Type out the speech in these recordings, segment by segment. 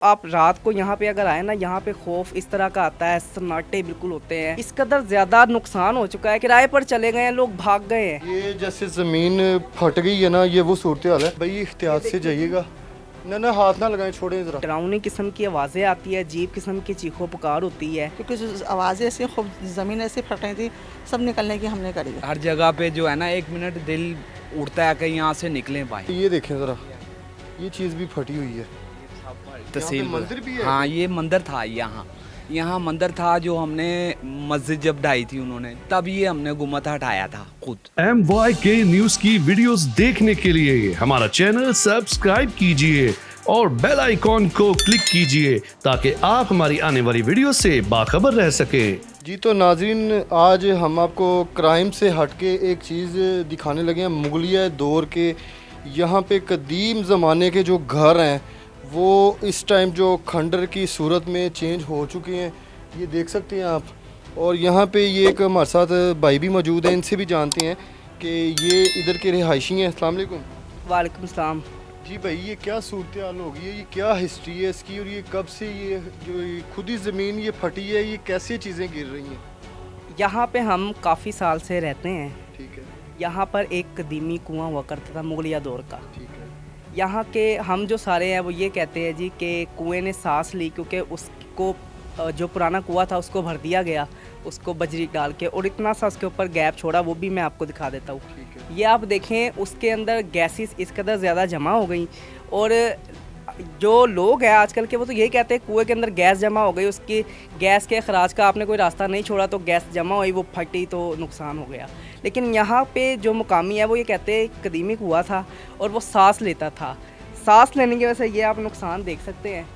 आप रात को यहाँ पे अगर आए ना, यहाँ पे खौफ इस तरह का आता है, सन्नाटे बिल्कुल होते हैं। इस कदर ज्यादा नुकसान हो चुका है, किराए पर चले गए हैं लोग, भाग गए हैं। ये जैसे ज़मीन फट गई है ना, ये वो सूरत हाल है भाई, एहतियात से जाइएगा। ना हाथ ना लगाएं, छोड़ें जरा। डरावनी किस्म की आवाज़ें आती है, अजीब किस्म की चीखों पुकार होती है। क्योंकि जो आवाज़ें ऐसी खूब ज़मीन ऐसी फट रही थी, सब निकलने की हमने करी है। हर जगह पे जो है ना, एक मिनट दिल उड़ता है कि यहाँ से निकलें भाई। ये देखें ज़रा, ये चीज़ भी फटी हुई है। तहसील मंदिर भी है। हाँ, ये मंदिर था। यहाँ मंदिर था, जो हमने मस्जिद जब ढाई थी उन्होंने, तब ये हमने गुम्मत हटाया था खुद। MYK न्यूज की वीडियोस देखने के लिए हमारा चैनल सब्सक्राइब कीजिए और बेल आइकॉन को क्लिक कीजिए ताकि आप हमारी आने वाली वीडियो से बाखबर रह सकें। जी तो नाज़रीन, आज हम आपको क्राइम से हटके एक चीज़ दिखाने लगे हैं। मुगलिया दौर के यहाँ पे कदीम ज़माने के जो घर हैं वो इस टाइम जो खंडर की सूरत में चेंज हो चुके हैं, ये देख सकते हैं आप। और यहाँ पे ये एक हमारे साथ भाई भी मौजूद हैं, इनसे भी जानते हैं कि ये इधर के रिहायशी हैं। अस्सलाम वालेकुम। वालेकुम सलाम। जी भाई, ये क्या सूरत हाल होगी है, ये क्या हिस्ट्री है इसकी, और ये कब से ये जो ये खुद ही ज़मीन ये फटी है, ये कैसे चीज़ें गिर रही हैं? यहाँ पे हम काफ़ी साल से रहते हैं। ठीक है, यहाँ पर एक कदीमी कुआं हुआ करता था मुगलिया दौर का। ठीक है। यहाँ के हम जो सारे हैं वो ये कहते हैं जी कि कुएं ने सांस ली, क्योंकि उसको जो पुराना कुआं था उसको भर दिया गया, उसको बजरी डाल के, और इतना सा उसके ऊपर गैप छोड़ा, वो भी मैं आपको दिखा देता हूँ। ठीक है। ये आप देखें, उसके अंदर गैसेस इस कदर ज़्यादा जमा हो गई, और जो लोग हैं आजकल के वो तो यही कहते हैं कुएं के अंदर गैस जमा हो गई, उसकी गैस के अखराज का आपने कोई रास्ता नहीं छोड़ा तो गैस जमा हुई, वो फटी तो नुकसान हो गया। लेकिन यहाँ पे जो मुकामी है वो ये कहते हैं कदीमी कुआं था और वो सांस लेता था। सांस लेने की वजह से ये आप नुकसान देख सकते हैं,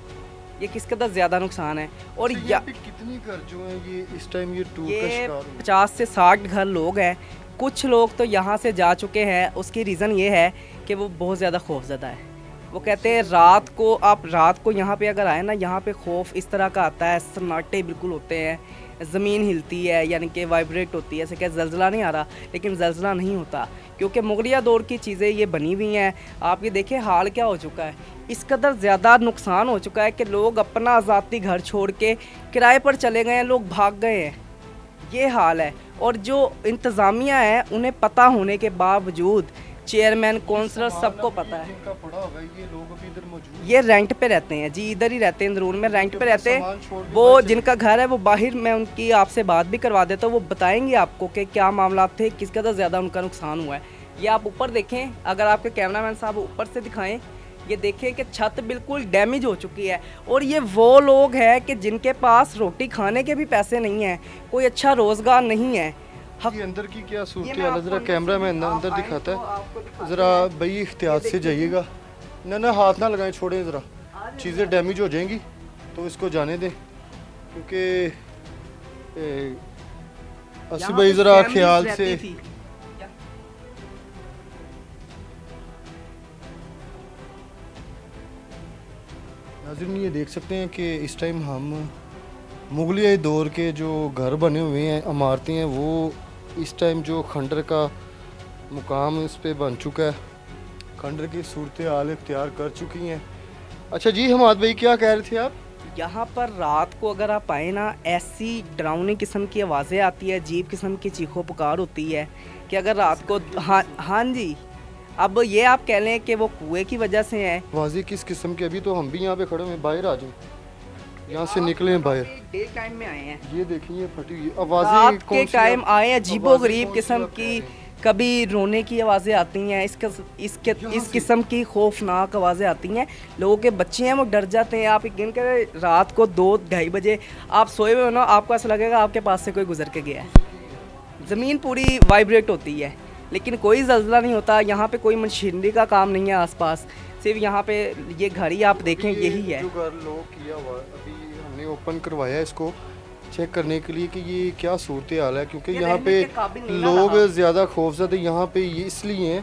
ये किस कदर ज़्यादा नुकसान है। और अच्छा, यहाँ पे कितनी घर जो हैं ये इस टाइम ये टूट का ये शिकार हुए? 50 से 60 घर लोग हैं। कुछ लोग तो यहाँ से जा चुके हैं। उसकी रीज़न ये है कि वो बहुत ज़्यादा खौफज़दा है। वो कहते हैं आप रात को यहाँ पे अगर आए ना, यहाँ पे खौफ इस तरह का आता है, सन्नाटे बिल्कुल होते हैं, ज़मीन हिलती है, यानी कि वाइब्रेट होती है। ऐसे क्या ज़लज़ला नहीं आ रहा, लेकिन ज़लज़ला नहीं होता क्योंकि मुगलिया दौर की चीज़ें ये बनी हुई हैं। आप ये देखें हाल क्या हो चुका है, इस कदर ज़्यादा नुकसान हो चुका है कि लोग अपना आज़ादी घर छोड़ के किराए पर चले गए हैं, लोग भाग गए हैं। ये हाल है। और जो इंतज़ामिया है उन्हें पता होने के बावजूद, चेयरमैन कौंसलर सबको पता है। इनका पड़ा होगा, ये लोग अभी इधर मौजूद ये रेंट पे रहते हैं जी, इधर ही रहते हैं, इंदरून में रेंट पे रहते सामान हैं। छोड़ के वो बाहर चले जिनका घर है वो बाहर, मैं उनकी आपसे बात भी करवा देता हूँ, वो बताएंगे आपको कि क्या मामला थे, किस कदर ज़्यादा उनका नुकसान हुआ है। ये आप ऊपर देखें, अगर आपके कैमरामैन साहब ऊपर से दिखाएं, ये देखें कि छत बिल्कुल डैमेज हो चुकी है। और ये वो लोग हैं कि जिनके पास रोटी खाने के भी पैसे नहीं हैं, कोई अच्छा रोज़गार नहीं है। ये अंदर की क्या सूरत ये हाल मैं है, जरा आपको कैमरा मैन आप अंदर आएं दिखाता तो है, आपको दिखाते ज़रा हैं। भाई एहतियात से देखिए। जाइएगा। ना हाथ ना लगाएं, छोड़ें ज़रा, चीज़ें डैमेज हो जाएंगी तो इसको जाने दें, क्योंकि यहाँ असि भाई पे ज़रा families ख्याल रहती से। थी। नाज़रीन, ये देख सकते हैं कि इस टाइम हम मुगलिया दौर के जो घर बने हुए हैं, इमारतें हैं, वो इस टाइम जो खंडर का मुकाम इस पे बन चुका है, खंडर की सूरत हाल इख्तियार कर चुकी हैं। अच्छा जी, हमाद भाई क्या कह रहे थे आप? यहाँ पर रात को अगर आप आए ना, ऐसी डरावनी किस्म की आवाज़ें आती है, अजीब किस्म की चीखों पुकार होती है कि अगर रात को, हाँ जी, अब ये आप कह लें कि वो कुएं की वजह से है। आवाज़ें किस किस्म की? अभी तो हम भी यहाँ पे खड़े हैं, बाहर आ जाएं, यहाँ से निकलें बाहर। डे टाइम में आए हैं, ये देखिए, ये फटी हुई रात आवाज़ें के कौन सी टाइम आप- आए हैं, अजीबो आवाज़ें गरीब कौन सी किस्म आप कह की। रहे हैं? कभी रोने की आवाज़ें आती हैं, इस किस्म की खौफनाक आवाज़ें आती हैं। लोगों के बच्चे हैं वो डर जाते हैं। आप यकीन करें, रात को 2-2:30 बजे आप सोए हुए हो ना, आपको ऐसा लगेगा आपके पास से कोई गुजर के गया है। ज़मीन पूरी वाइब्रेट होती है, लेकिन कोई ज़लज़ला नहीं होता। यहाँ पे कोई मशीनरी का काम नहीं है आसपास, सिर्फ यहाँ पे ये घर ही आप देखें, ये यही है। जो घर लोग किया हुआ है, अभी हमने ओपन करवाया है इसको चेक करने के लिए कि ये क्या सूरत हाल है, क्योंकि ये यहाँ रहने पे के काबिल नहीं ना लोग रहा। ज़्यादा खौफज़दा यहाँ पे ये इसलिए हैं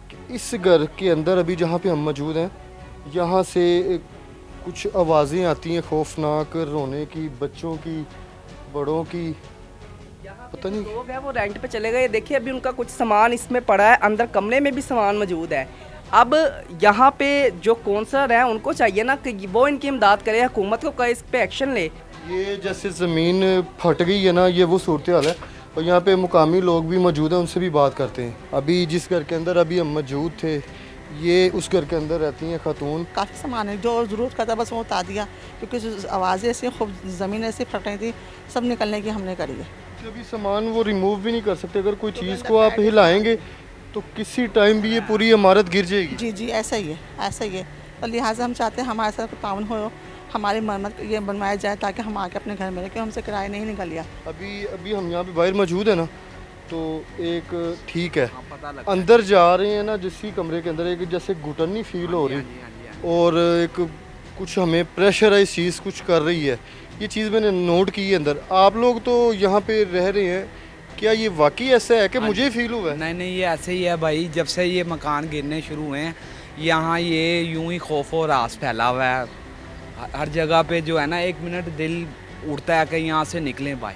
कि इस घर के अंदर अभी जहाँ पे हम मौजूद हैं, यहाँ से कुछ आवाज़ें आती हैं खौफनाक, रोने की, बच्चों की, बड़ों की। पता नहीं लोग हैं वो रेंट पे चले गए। देखिए अभी उनका कुछ सामान इसमें पड़ा है, अंदर कमरे में भी सामान मौजूद है। अब यहाँ पे जो कौंसलर हैं उनको चाहिए ना कि वो इनकी इमदाद करे, हुकूमत को कहे, इस पे एक्शन ले। ये जैसे ज़मीन फट गई है ना, ये वो सूरत हाल है। और यहाँ पे मुकामी लोग भी मौजूद हैं, उनसे भी बात करते हैं। अभी जिस घर के अंदर अभी हम मौजूद थे, ये उस घर के अंदर रहती हैं खातून। काफ़ी सामान है जो ज़रूरत का था, बस वो उतार दिया क्योंकि आवाज़ें ऐसी खूब ज़मीन ऐसी फट रही थी, सब निकलने की हमने करी है। अभी सामान वो रिमूव भी नहीं कर सकते। अगर कोई चीज़ को आप हिलाएंगे तो किसी टाइम भी ये पूरी इमारत गिर जाएगी। जी जी, ऐसा ही है, ऐसा ही है। और लिहाजा हम चाहते हैं हमारे साथ ताउन हो, हमारी मरम्मत ये बनवाया जाए ताकि हम आके अपने घर में रहें, हमसे किराया नहीं निकल लिया। अभी हम यहाँ पे बाहर मौजूद है ना, तो एक ठीक है, पता लगता अंदर जा रहे हैं ना, जिस कमरे के अंदर एक जैसे घुटनी फील हो रही और एक कुछ हमें प्रेशर है, इस चीज़ कुछ कर रही है। ये चीज़ मैंने नोट की है अंदर। आप लोग तो यहाँ पे रह रहे हैं, क्या ये वाकई ऐसा है कि मुझे फील हुआ है? नहीं नहीं, ये ऐसे ही है भाई। जब से ये मकान गिरने शुरू हुए हैं यहाँ ये यूं ही खौफ और रास फैला हुआ है हर जगह पे। जो है ना, एक मिनट दिल उड़ता है कि यहाँ से निकलें भाई।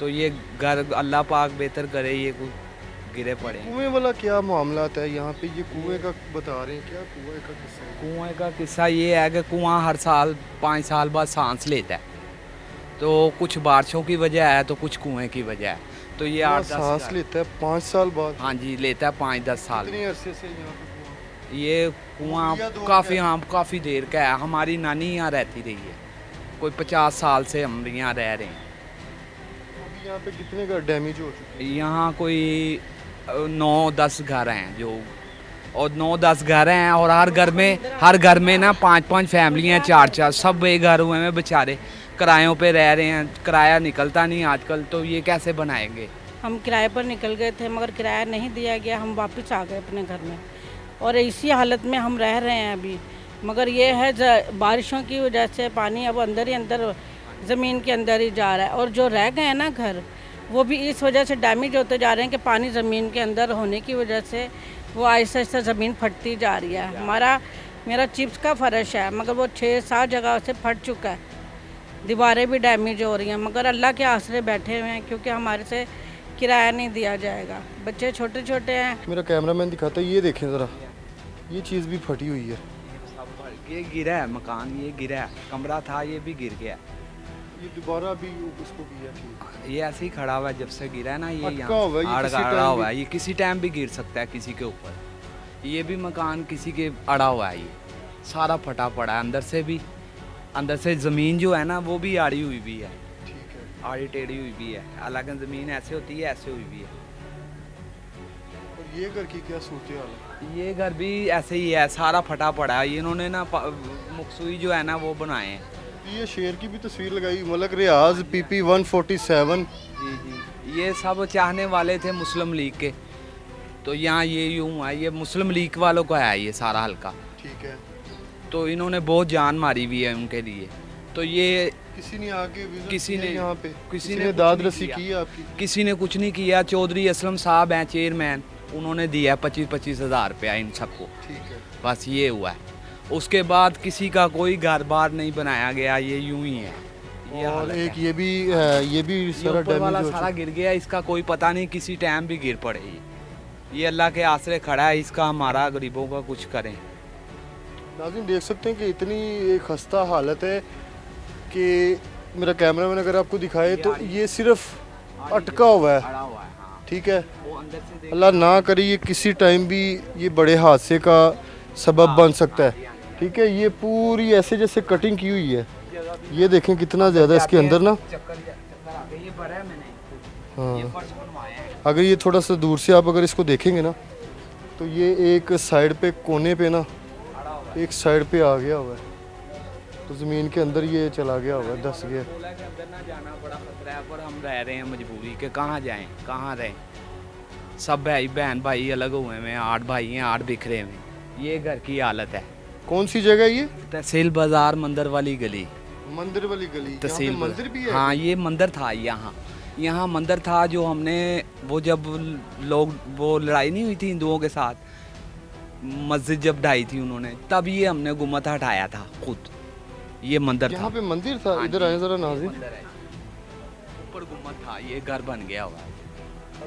तो ये घर अल्लाह पाक बेहतर करे, ये कुछ गिरे पड़े। कुएं वाला क्या मामला है यहाँ पे? ये कुएं का बता रहे हैं, क्या कुएं का किस्सा है? कुएं का किस्सा ये है कि कुआं हर साल 5 साल बाद सांस लेता है। तो कुछ बारिशों की वजह है तो कुछ कुएं की वजह है। तो ये 8-10 सांस लेता है 5 साल बाद? हाँ जी, लेता है 5-10 साल। कितने अरसे से यहाँ पे कुआं? ये कुआं काफ़ी, हाँ काफ़ी देर का है। हमारी नानी यहाँ रहती रही है, कोई 50 साल से हम यहाँ रह रहे हैं। अभी यहाँ पे कितने घर डैमेज हो चुके हैं? यहाँ कोई 9-10 घर हैं जो, और 9-10 घर हैं, और हर घर में ना 5-5 फैमिलियाँ, 4-4 सब बेघर हुए हैं बेचारे, किरायों पे रह रहे हैं। किराया निकलता नहीं आजकल, तो ये कैसे बनाएंगे? हम किराए पर निकल गए थे मगर किराया नहीं दिया गया, हम वापस आ गए अपने घर में और इसी हालत में हम रह रहे हैं अभी। मगर ये है बारिशों की वजह से पानी अब अंदर ही अंदर ज़मीन के अंदर ही जा रहा है, और जो रह गए हैं ना घर, वो भी इस वजह से डैमेज होते जा रहे हैं कि पानी ज़मीन के अंदर होने की वजह से वो आहिस्ता आहिस्ता ज़मीन फटती जा रही है। मेरा चिप्स का फर्श है मगर वो 6-7 जगह से फट चुका है, दीवारें भी डैमेज हो रही हैं, मगर अल्लाह के आसरे बैठे हुए हैं क्योंकि हमारे से किराया नहीं दिया जाएगा। बच्चे छोटे छोटे हैं। मेरा कैमरामैन दिखाता है, ये देखें ज़रा, ये चीज़ भी फटी हुई है। ये गिरा है मकान, ये गिरा है, कमरा था ये भी गिर गया। ये दोबारा भी उसको किया ठीक। ये ऐसे ही खड़ा हुआ है जब से गिरा है ना, ये अटका हुआ है, ये यहाँ किसी अड़ा टाइम हुआ है, भी- ये किसी टाइम भी गिर सकता है किसी के ऊपर। ये भी मकान किसी के अड़ा हुआ है, ये सारा फटा पड़ा है अंदर से ज़मीन जो है ना वो भी आड़ी हुई भी है, ठीक है। आड़ी टेढ़ी हुई भी है। हालांकि ज़मीन ऐसे होती है, ऐसे हुई भी है। और ये घर की क्या सूरत हाल है? ये घर भी ऐसे ही है, सारा फटा पड़ा है। इन्होंने ना मुकसूई जो है ना वो बनाए हैं। ये शेर की भी तस्वीर लगाई, मलक रियाज PP 147। जी जी, ये सब चाहने वाले थे मुस्लिम लीग के, तो यहाँ ये यूँ है, ये मुस्लिम लीग वालों का है ये सारा हल्का। ठीक है। तो इन्होंने बहुत जान मारी हुई है उनके लिए। तो ये किसी ने आके विजिट किसी किया ने- यहाँ पे? किसी किसी ने ने कुछ दाद नहीं रसी किया। की है आपकी? किसी ने कुछ नहीं किया। चौधरी असलम साहब हैं चेयरमैन, उन्होंने दिया 25-25 हज़ार रुपया इन सबको, ठीक है। बस ये हुआ है। उसके बाद किसी का कोई घर बार नहीं बनाया गया, ये यूं ही है। ये और हालत एक है। ये भी है, ये भी ये सारा ऊपर वाला डैमेज हो सारा चुका। गिर गया, इसका कोई पता नहीं, किसी टाइम भी गिर पड़े। ये अल्लाह के आसरे खड़ा है, इसका हमारा गरीबों का कुछ करें। नाज़रीन देख सकते हैं कि इतनी एक खस्ता हालत है कि मेरा कैमरामैन अगर आपको दिखाए तो ये सिर्फ अटका हुआ है, अड़ा हुआ है, हाँ। ठीक है। वो अंदर से देख- अल्लाह ना करे ये किसी टाइम भी ये बड़े हादसे का सबब बन सकता है, ठीक है। ये पूरी ऐसे जैसे कटिंग की हुई है, ये देखें कितना ज़्यादा इसके अंदर ना। चक्कर आ गए, ये भरा है मैंने, हाँ, ये फर्श बनवाया है। अगर ये थोड़ा सा दूर से आप अगर इसको देखेंगे ना, तो ये एक साइड पे कोने पे ना एक साइड पे आ गया हुआ है, तो ज़मीन के अंदर ये चला गया हुआ है, धस गया। टोला के अंदर ना जाना बड़ा खतरा है, पर हम रह रहे हैं मजबूरी के, कहाँ जाएं कहाँ रहें। सब भाई बहन भाई अलग हुए हैं, 8 भाई हैं, 8 बिखरे हुए। ये घर की हालत है। कौन सी जगह है ये? तहसील बाजार मंदिर वाली गली, मंदिर वाली गली। यहाँ पे तहसील मंदिर भी है? हाँ, ये मंदिर था यहाँ मंदिर था। जो हमने वो जब लोग वो लड़ाई नहीं हुई थी हिंदुओं के साथ, मस्जिद जब ढाई थी उन्होंने, तब ये हमने गुम्मत हटाया था खुद। ये मंदिर था, यहाँ पे मंदिर था। हाँ इधर जी, आए जरा ये नाज़रीन। मंदिर है। ऊपर गुम्मत था, ये घर बन गया हुआ है।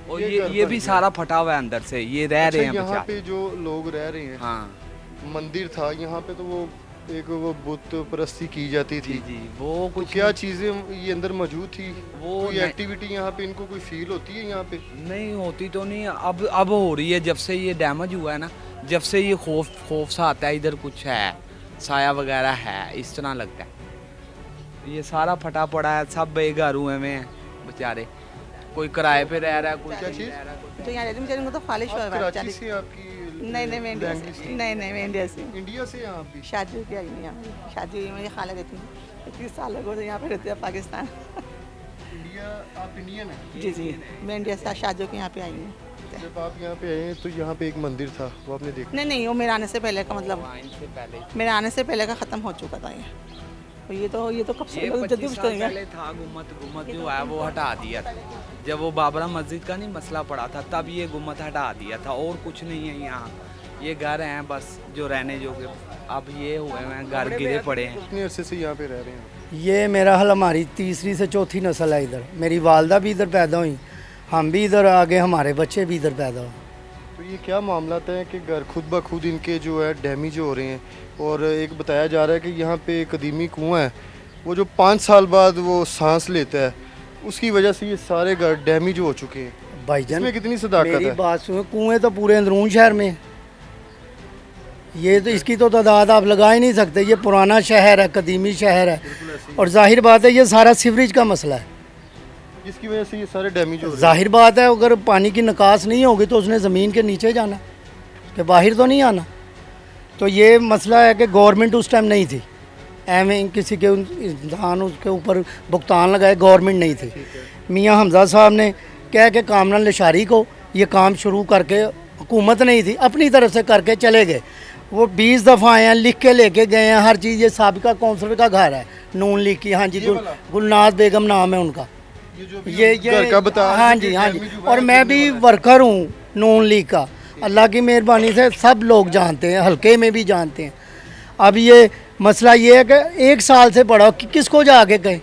और ये घर ये बन भी गया। सारा फटा हुआ है अंदर से, ये रह अच्छा, रहे हैं यहाँ बेचारे। पे जो लोग रह रहे हैं, हाँ मंदिर था यहाँ पे, तो वो एक वो बुत परस्ती की जाती जी थी, जी, वो तो कुछ क्या चीज़ें ये अंदर मौजूद थी? वो कोई नहीं- एक्टिविटी यहाँ पे इनको कोई फील होती है यहाँ पे? नहीं होती तो नहीं, अब हो रही है। जब से ये डैमेज हुआ है ना, जब से ये खौफ सा आता है, इधर कुछ है, साया वगैरह है, इस तरह लगता है। ये सारा फटा पड़ा है, सब बेघर हुए में हैं बेचारे, कोई किराए पे रह रहा है, कोई क्या कहीं चीज़? रह रहा है, कोई- जो यहाँ रहती बेचारी उनको तो फालिश हुआ आप है कराची बेचारी। से आपकी नहीं नहीं, मैं इंडिया लैंग्वेज से नहीं नहीं, मैं इंडिया से हूँ। इंडिया से यहाँ भी? शादी की आई नहीं यहाँ, शादी हुई मेरी खाला रहती है, 21 साल हो गए यहाँ पे रहते हैं पाकिस्तान। इंडिया, आप इंडियन हैं? जी जी, मैं इंडिया से शादियों के यहाँ पे आई हूँ। जब आप यहाँ पे आए तो यहाँ पे एक मंदिर था, वो आपने देखा? नहीं नहीं, वो मेरे आने से पहले का, मतलब हाँ, इनसे पहले मेरे आने से पहले का ख़त्म हो चुका था ये। तो ये तो कब से ये लोग 25 जदीद साल करेंगे। पहले था। गुम्मत जो है वो हटा दिया था, जब वो बाबरा मस्जिद का नहीं मसला पड़ा था, तब ये गुम्मत हटा दिया था, और कुछ नहीं है यहाँ। ये घर हैं बस जो रहने जोगे, अब ये हुए हैं घर गिरे पड़े हैं। कितने अरसे से यहाँ पे रह रहे हैं? ये मेरा हल हमारी तीसरी से चौथी नस्ल है इधर। मेरी वालदा भी इधर पैदा हुई, हम भी इधर आगे, हमारे बच्चे भी इधर पैदा हुए। तो ये क्या मामला है कि घर खुद ब खुद इनके जो है डैमेज हो रहे हैं, और एक बताया जा रहा है कि यहाँ पे कदीमी कुआं है, वो जो 5 साल बाद वो सांस लेता है, उसकी वजह से ये सारे घर डैमेज हो चुके हैं। भाईजान इसमें कितनी सदाकत मेरी है? बात सुनो, कुएं तो पूरे अंदरून शहर में हैं। ये तो इसकी तो तादाद आप लगा ही नहीं सकते। ये पुराना शहर है, कदीमी शहर है, और जाहिर बात है ये सारा सीवरेज का मसला है। इसकी वजह से ये सारे डैमेज हो रहे हैं। जाहिर बात है अगर पानी की निकास नहीं होगी तो उसने ज़मीन के नीचे जाना, उसके बाहर तो नहीं आना। तो ये मसला है कि गवर्नमेंट उस टाइम नहीं थी, एवं किसी के इंसान उसके ऊपर भुगतान लगाए, गवर्नमेंट नहीं थी। मियाँ हमजा साहब ने कह के कामरान लशारी को ये काम शुरू करके, हुकूमत नहीं थी, अपनी तरफ से करके चले गए। वो 20 दफ़ा आए हैं, लिख के लेके गए हैं हर चीज़। ये साबिका कौंसलर का घर है, नून लीग की, हाँ जी, गुलनाज बेगम नाम है उनका। ये जो भी ये घर का बता, हाँ जी, हाँ जी, और मैं भी वर्कर हूँ नून लीग का। अल्लाह की मेहरबानी से सब लोग जानते हैं, हल्के में भी जानते हैं। अब ये मसला ये है कि 1 साल से बड़ा किसको जाके कहें।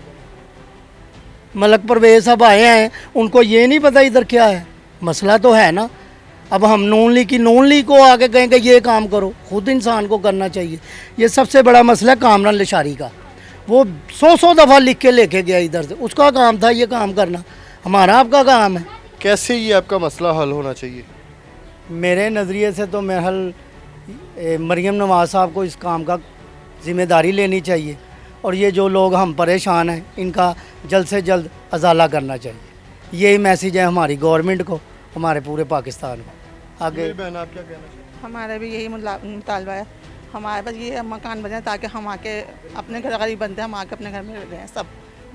मलक परवेज साहब आए हैं, उनको ये नहीं पता इधर क्या है, मसला तो है ना। अब हम नून लीग को आके कहें कि ये काम करो, खुद इंसान को करना चाहिए। ये सबसे बड़ा मसला है कामरान लशारी का। वो 100 दफ़ा लिख के लेके गया इधर से, उसका काम था ये काम करना, हमारा आपका काम है। कैसे ये आपका मसला हल होना चाहिए? मेरे नज़रिए से तो महल मरियम नवाज साहब को इस काम का ज़िम्मेदारी लेनी चाहिए, और ये जो लोग हम परेशान हैं इनका जल्द से जल्द अजाला करना चाहिए। यही मैसेज है हमारी गवर्नमेंट को, हमारे पूरे पाकिस्तान को। आगे मेरी बहन, आप क्या कहना चाहिए? हमारा भी यही मुतालबा है, हमारे पास ये मकान बने ताकि हम आके अपने घर, गरीब बनते हैं, हम आके अपने घर में रह रहे हैं। सब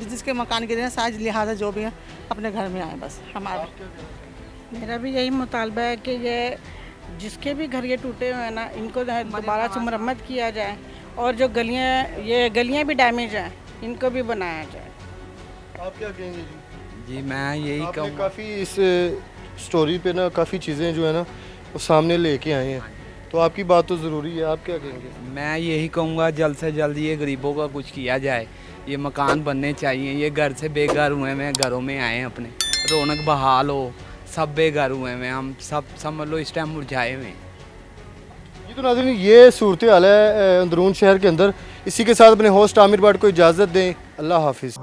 जिसके मकान गिरे हैं, साज लिहाजा जो भी है, अपने घर में आए बस। हमारा मेरा भी यही मुतालबा है कि ये जिसके भी घर ये टूटे हुए हैं ना, इनको जो है दोबारा से मरम्मत किया जाए, और जो गलियाँ भी डैमेज हैं, इनको भी बनाया जाए। आप क्या कहेंगे जी? जी मैं यही आपने कहूँगा, काफ़ी इस स्टोरी पे ना काफ़ी चीज़ें जो है ना वो सामने लेके आए हैं, तो आपकी बात तो ज़रूरी है। आप क्या कहेंगे? मैं यही कहूँगा जल्द से जल्द ये गरीबों का कुछ किया जाए, ये मकान बनने चाहिए। ये घर से बेघर हुए हैं, घरों में आए हैं अपने, रौनक बहाल हो, सब बेघर हुए हैं, हम सब समझ लो इस टाइम मुरझाए हुए हैं। ये तो नाज़रीन, ये सूरत हाल है अंदरून शहर के अंदर। इसी के साथ अपने होस्ट आमिर भट्ट को इजाज़त दें। अल्लाह हाफिज़।